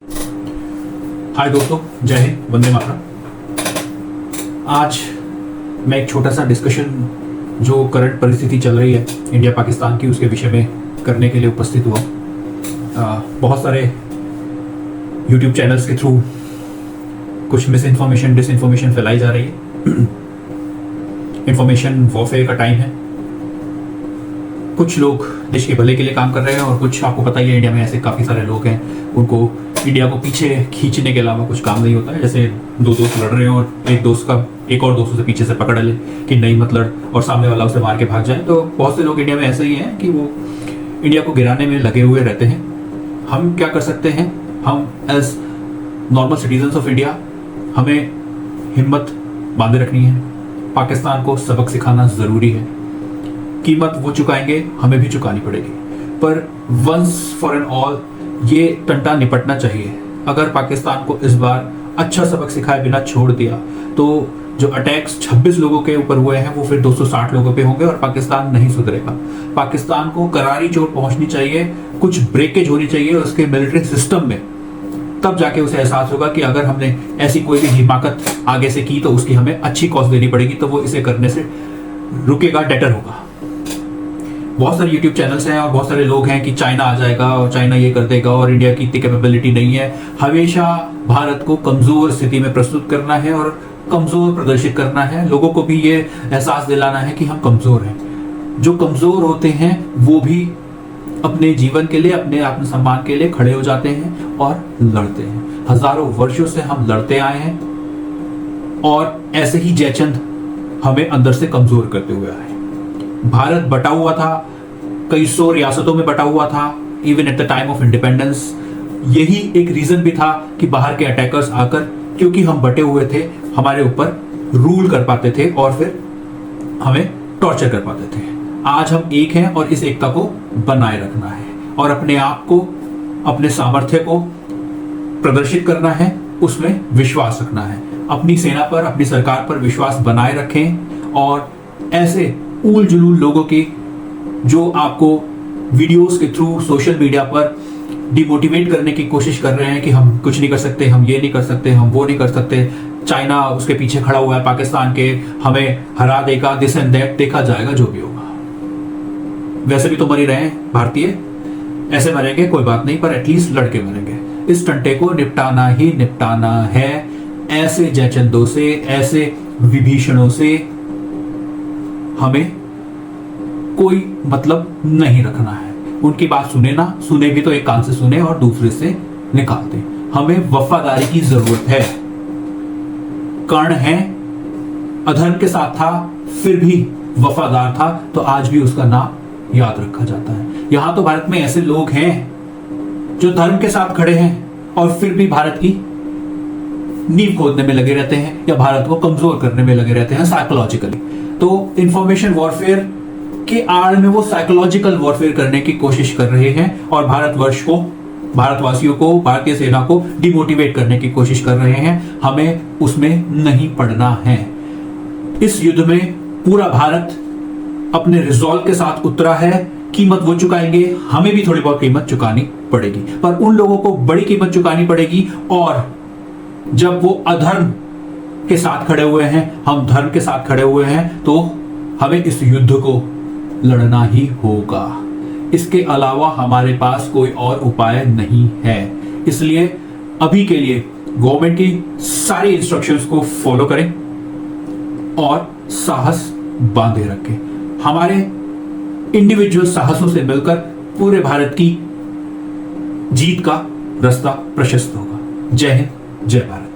हाय दोस्तों, जय हिंद, वंदे मातरम। आज मैं एक छोटा सा डिस्कशन जो करंट परिस्थिति चल रही है इंडिया पाकिस्तान की, उसके विषय में करने के लिए उपस्थित हुआ। बहुत सारे यूट्यूब चैनल्स के थ्रू कुछ मिस इन्फॉर्मेशन, डिसइन्फॉर्मेशन फैलाई जा रही है। इंफॉर्मेशन वॉरफेयर का टाइम है। कुछ लोग देश के भले के लिए काम कर रहे हैं और कुछ, आपको पता ही है, इंडिया में ऐसे काफ़ी सारे लोग हैं, उनको इंडिया को पीछे खींचने के अलावा कुछ काम नहीं होता है। जैसे दो दोस्त लड़ रहे हैं और एक और दोस्त उसे पीछे से पकड़ ले कि नहीं मत लड़, और सामने वाला उसे मार के भाग जाए। तो बहुत से लोग इंडिया में ऐसे ही हैं कि वो इंडिया को गिराने में लगे हुए रहते हैं। हम क्या कर सकते हैं? हम as normal citizens of India, हमें हिम्मत बांधे रखनी है। पाकिस्तान को सबक सिखाना ज़रूरी है। कीमत वो चुकाएंगे, हमें भी चुकानी पड़ेगी, पर वंस फॉर एन ऑल ये टंटा निपटना चाहिए। अगर पाकिस्तान को इस बार अच्छा सबक सिखाए बिना छोड़ दिया तो जो अटैक्स 26 लोगों के ऊपर हुए हैं वो फिर 260 लोगों पे होंगे और पाकिस्तान नहीं सुधरेगा। पाकिस्तान को करारी चोट पहुंचनी चाहिए, कुछ ब्रेकेज होनी चाहिए उसके मिलिट्री सिस्टम में, तब जाके उसे एहसास होगा कि अगर हमने ऐसी कोई भी हिमाकत आगे से की तो उसकी हमें अच्छी कॉस्ट देनी पड़ेगी, तो वो इसे करने से रुकेगा, डेटर होगा। बहुत सारे यूट्यूब चैनल्स हैं और बहुत सारे लोग हैं कि चाइना आ जाएगा और चाइना ये कर देगा और इंडिया की इतनी कैपेबिलिटी नहीं है। हमेशा भारत को कमजोर स्थिति में प्रस्तुत करना है और कमजोर प्रदर्शित करना है। लोगों को भी ये एहसास दिलाना है कि हम कमजोर हैं। जो कमजोर होते हैं वो भी अपने जीवन के लिए, अपने आत्मसम्मान के लिए खड़े हो जाते हैं और लड़ते हैं। हजारों वर्षों से हम लड़ते आए हैं और ऐसे ही जयचंद हमें अंदर से कमजोर करते हुए आए। भारत बटा हुआ था, कई सौ रियासतों में बटा हुआ था, even at the time of independence. यही एक रीजन भी था कि बाहर के अटैकर्स आकर, क्योंकि हम बटे हुए थे, हमारे ऊपर रूल कर पाते थे और फिर हमें टॉर्चर कर पाते थे। आज हम एक हैं और इस एकता को बनाए रखना है और अपने आप को, अपने सामर्थ्य को प्रदर्शित करना है, उसमें विश्वास रखना है। अपनी सेना पर, अपनी सरकार पर विश्वास बनाए रखें और ऐसे ऊल जुलूल लोगों की जो आपको वीडियोस के थ्रू सोशल मीडिया पर डिमोटिवेट करने की कोशिश कर रहे हैं कि हम कुछ नहीं कर सकते, हम ये नहीं कर सकते, हम वो नहीं कर सकते, चाइना उसके पीछे खड़ा हुआ है पाकिस्तान के, हमें हरा देगा, दिस एंड दैट, देखा जाएगा जो भी होगा। वैसे भी तो मर ही रहे हैं भारतीय, ऐसे मरेंगे कोई बात नहीं, पर एटलीस्ट लड़के मरेंगे। इस टंटे को निपटाना ही निपटाना है। ऐसे जयचंदों से, ऐसे विभीषणों से हमें कोई मतलब नहीं रखना है। उनकी बात सुने ना सुने भी तो एक कान से सुने और दूसरे से निकाल दे। हमें वफादारी की जरूरत है। कर्ण है, अधर्म के साथ था, फिर भी वफादार था, तो आज भी उसका नाम याद रखा जाता है। यहां तो भारत में ऐसे लोग हैं जो धर्म के साथ खड़े हैं और फिर भी भारत की नींव खोदने में लगे रहते हैं या भारत को कमजोर करने में लगे रहते हैं साइकोलॉजिकली। तो इंफॉर्मेशन वॉरफेयर के आड़ में वो साइकोलॉजिकल वॉरफेयर करने की कोशिश कर रहे हैं और भारतवर्ष को, भारतवासियों को, भारतीय सेना को डिमोटिवेट करने की कोशिश कर रहे हैं। हमें उसमें नहीं पड़ना है। इस युद्ध में पूरा भारत अपने रिजॉल्व के साथ उतरा है। कीमत वो चुकाएंगे, हमें भी थोड़ी बहुत कीमत चुकानी पड़ेगी, पर उन लोगों को बड़ी कीमत चुकानी पड़ेगी। और जब वो अधर्म के साथ खड़े हुए हैं, हम धर्म के साथ खड़े हुए हैं, तो हमें इस युद्ध को लड़ना ही होगा। इसके अलावा हमारे पास कोई और उपाय नहीं है। इसलिए अभी के लिए गवर्नमेंट की सारी इंस्ट्रक्शंस को फॉलो करें और साहस बांधे रखें। हमारे इंडिविजुअल साहसों से मिलकर पूरे भारत की जीत का रास्ता प्रशस्त होगा। जय हिंद, जय भारत।